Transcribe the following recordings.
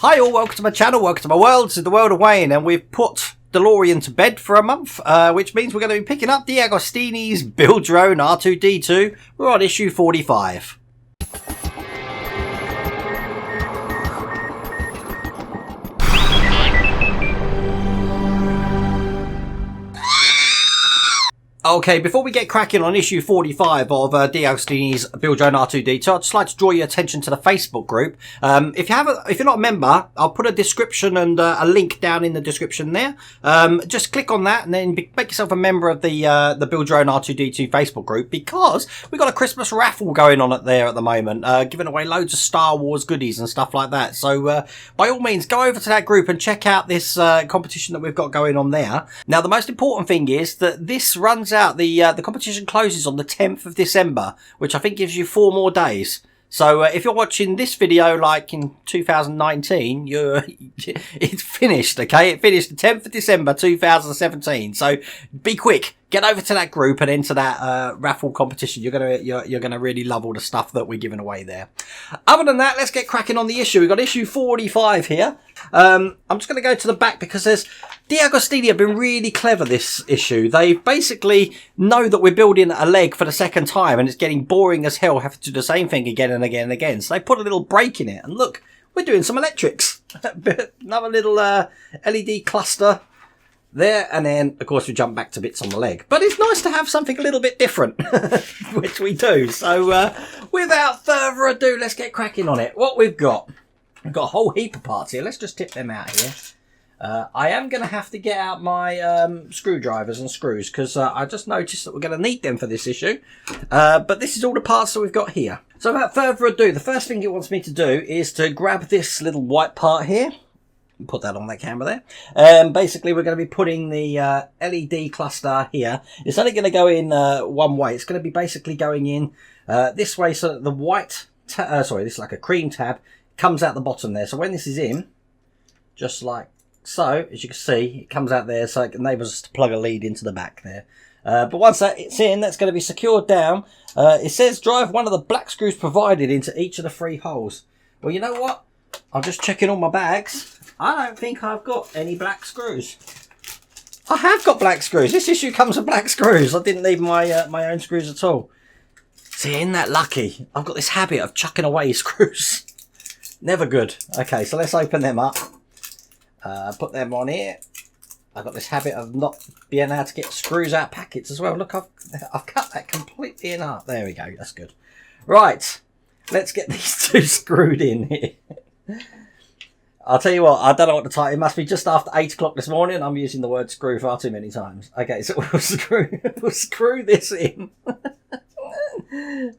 Hi all, welcome to my channel, welcome to my world. This is the world of Wayne, and we've put DeLorean to bed for a month, which means we're going to be picking up D'Agostini's Build Your Own R2-D2. We're on issue 45. Okay, before we get cracking on issue 45 of D'Agostini's Build Your Own R2-D2, I'd just like to draw your attention to the Facebook group. If you're not a member, I'll put a description and a link down in the description there. Just click on that and then make yourself a member of the Build Your Own R2-D2 Facebook group, because we've got a Christmas raffle going on there at the moment, giving away loads of Star Wars goodies and stuff like that. So by all means, go over to that group and check out this competition that we've got going on there. Now, the most important thing is that this runs out. The competition closes on the 10th of December, which I think gives you 4 more days. So if you're watching this video like in 2019, it's finished, okay? It finished the 10th of December 2017. So be quick, get over to that group and enter that raffle competition. You're gonna really love all the stuff that we're giving away there. Other than that, let's get cracking on the issue. We've got issue 45 here. I'm just going to go to the back because D'Agostini have been really clever this issue. They basically know that we're building a leg for the second time and it's getting boring as hell having to do the same thing again and again and again. So they put a little break in it, and look, we're doing some electrics. Another little LED cluster there, and then of course we jump back to bits on the leg. But it's nice to have something a little bit different, which we do. So without further ado, let's get cracking on it. What we've got a whole heap of parts here. Let's just tip them out here. I am going to have to get out my screwdrivers and screws, because I just noticed that we're going to need them for this issue. But this is all the parts that we've got here. So without further ado, the first thing it wants me to do is to grab this little white part here. Put that on that camera there. Basically, we're going to be putting the LED cluster here. It's only going to go in one way. It's going to be basically going in this way, so that the white, this is like a cream tab, comes out the bottom there. So when this is in, just like so, as you can see, it comes out there, so it enables us to plug a lead into the back there. But once it's in, that's going to be secured down. It says drive one of the black screws provided into each of the 3 holes. Well, you know what? I'm just checking all my bags. I don't think I've got any black screws. I have got black screws. This issue comes with black screws. I didn't need my my own screws at all. See, isn't that lucky? I've got this habit of chucking away screws. Never good. Okay, so let's open them up. Put them on here. I've got this habit of not being able to get screws out packets as well. Look, I've cut that completely in half. There we go. That's good. Right, let's get these 2 screwed in here. I'll tell you what, I don't know what the time. It must be just after 8 o'clock this morning. I'm using the word screw far too many times. Okay, so we'll screw this in.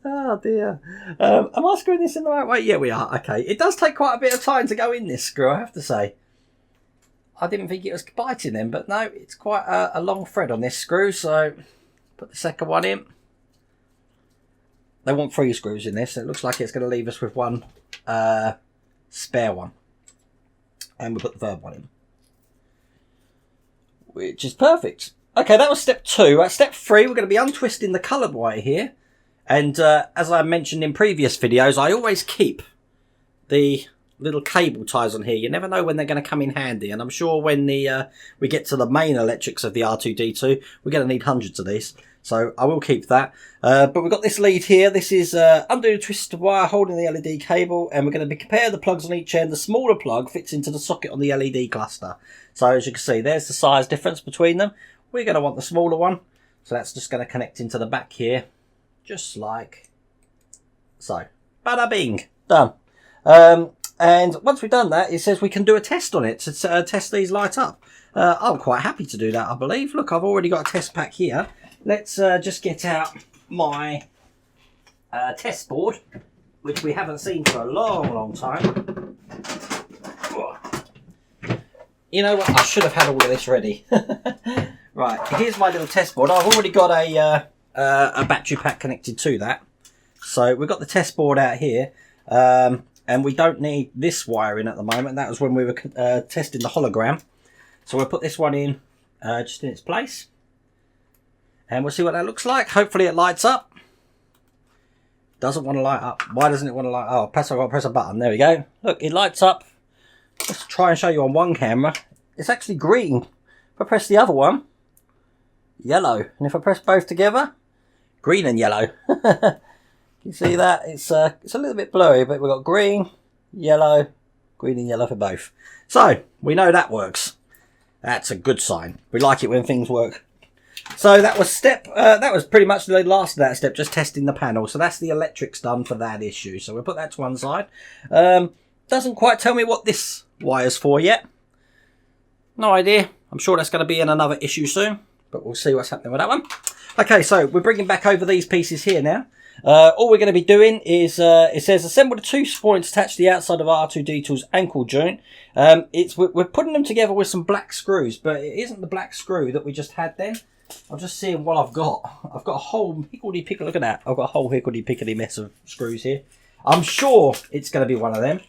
Oh dear. Am I screwing this in the right way? Yeah, we are. Okay. It does take quite a bit of time to go in this screw, I have to say. I didn't think it was biting them, but no, it's quite a long thread on this screw. So put the second one in. They want 3 screws in this, so it looks like it's going to leave us with one spare one. And we'll put the third one in, which is perfect. Okay, that was step 2. At step 3, we're going to be untwisting the coloured wire here. And as I mentioned in previous videos, I always keep the little cable ties on here. You never know when they're going to come in handy. And I'm sure when we get to the main electrics of the R2-D2, we're going to need hundreds of these. So I will keep that. But we've got this lead here. This is undo the twisted wire holding the LED cable. And we're going to compare the plugs on each end. The smaller plug fits into the socket on the LED cluster. So as you can see, there's the size difference between them. We're going to want the smaller one. So that's just going to connect into the back here. Just like so. Bada bing. Done. And once we've done that, it says we can do a test on it to test these light up. I'm quite happy to do that, I believe. Look, I've already got a test pack here. Let's just get out my test board, which we haven't seen for a long time. You know what? I should have had all of this ready. Right, here's my little test board. I've already got a battery pack connected to that. So we've got the test board out here. And we don't need this wire in at the moment. That was when we were testing the hologram. So we'll put this one in just in its place. And we'll see what that looks like. Hopefully it lights up. Doesn't want to light up. Why doesn't it want to light up? Oh, I've got to press a button. There we go. Look, it lights up let's try and show you on one camera. It's actually green. If I press the other one, yellow. And if I press both together, green and yellow. You see that? It's a little bit blurry, but we've got green, yellow, green and yellow for both. So, we know that works. That's a good sign. We like it when things work. So that was that was pretty much the last of that step, just testing the panel. So that's the electrics done for that issue. So we'll put that to one side. Doesn't quite tell me what this wire's for yet. No idea. I'm sure that's going to be in another issue soon, but we'll see what's happening with that one. Okay, so we're bringing back over these pieces here now. All we're going to be doing is, it says assemble the 2 points attached to the outside of R2-D2's ankle joint. We're putting them together with some black screws, but it isn't the black screw that we just had then. I'm just seeing what I've got. I've got a whole hickledy-pickledy, look at that. I've got a whole hickledy-pickledy mess of screws here. I'm sure it's going to be one of them,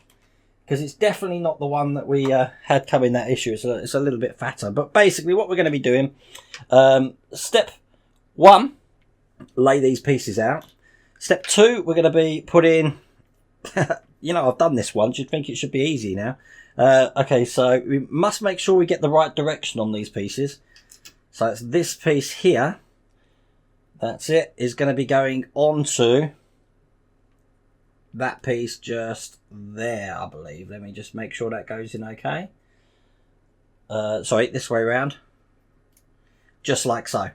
because it's definitely not the one that we had come in that issue. It's a little bit fatter. But basically what we're going to be doing, step 1, lay these pieces out. Step 2, we're going to be putting, you know, I've done this once. You'd think it should be easy now. Okay, so we must make sure we get the right direction on these pieces. So it's this piece here. That's it. Is going to be going onto that piece just there, I believe. Let me just make sure that goes in okay. Sorry, this way around. Just like so.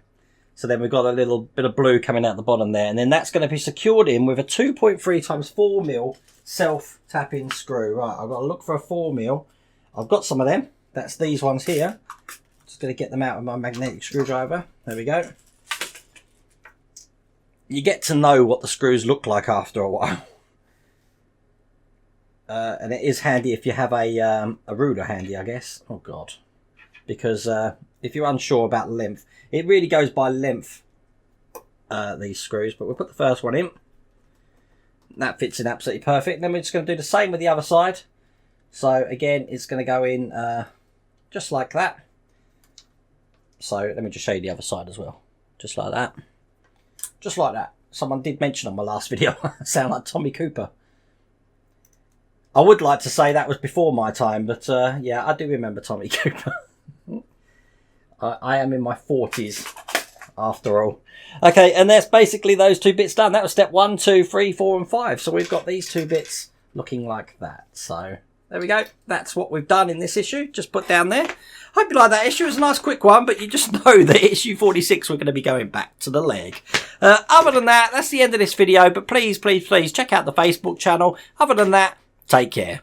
So then we've got a little bit of blue coming out the bottom there. And then that's going to be secured in with a 2.3 times 4mm self-tapping screw. Right, I've got to look for a 4mm. I've got some of them. That's these ones here. Just going to get them out with my magnetic screwdriver. There we go. You get to know what the screws look like after a while. And it is handy if you have a ruler handy, I guess. Oh, God. Because if you're unsure about length, it really goes by length, these screws. But we'll put the first one in. That fits in absolutely perfect. And then we're just going to do the same with the other side. So, again, it's going to go in just like that. So, let me just show you the other side as well. Just like that. Just like that. Someone did mention on my last video, I sound like Tommy Cooper. I would like to say that was before my time, but yeah, I do remember Tommy Cooper. I am in my 40s, after all. Okay, and that's basically those 2 bits done. That was step 1, 2, 3, 4, and 5. So we've got these 2 bits looking like that. So there we go. That's what we've done in this issue. Just put down there. Hope you like that issue. It was a nice quick one, but you just know that issue 46 we're going to be going back to the leg. Other than that, that's the end of this video. But please, please, please check out the Facebook channel. Other than that, take care.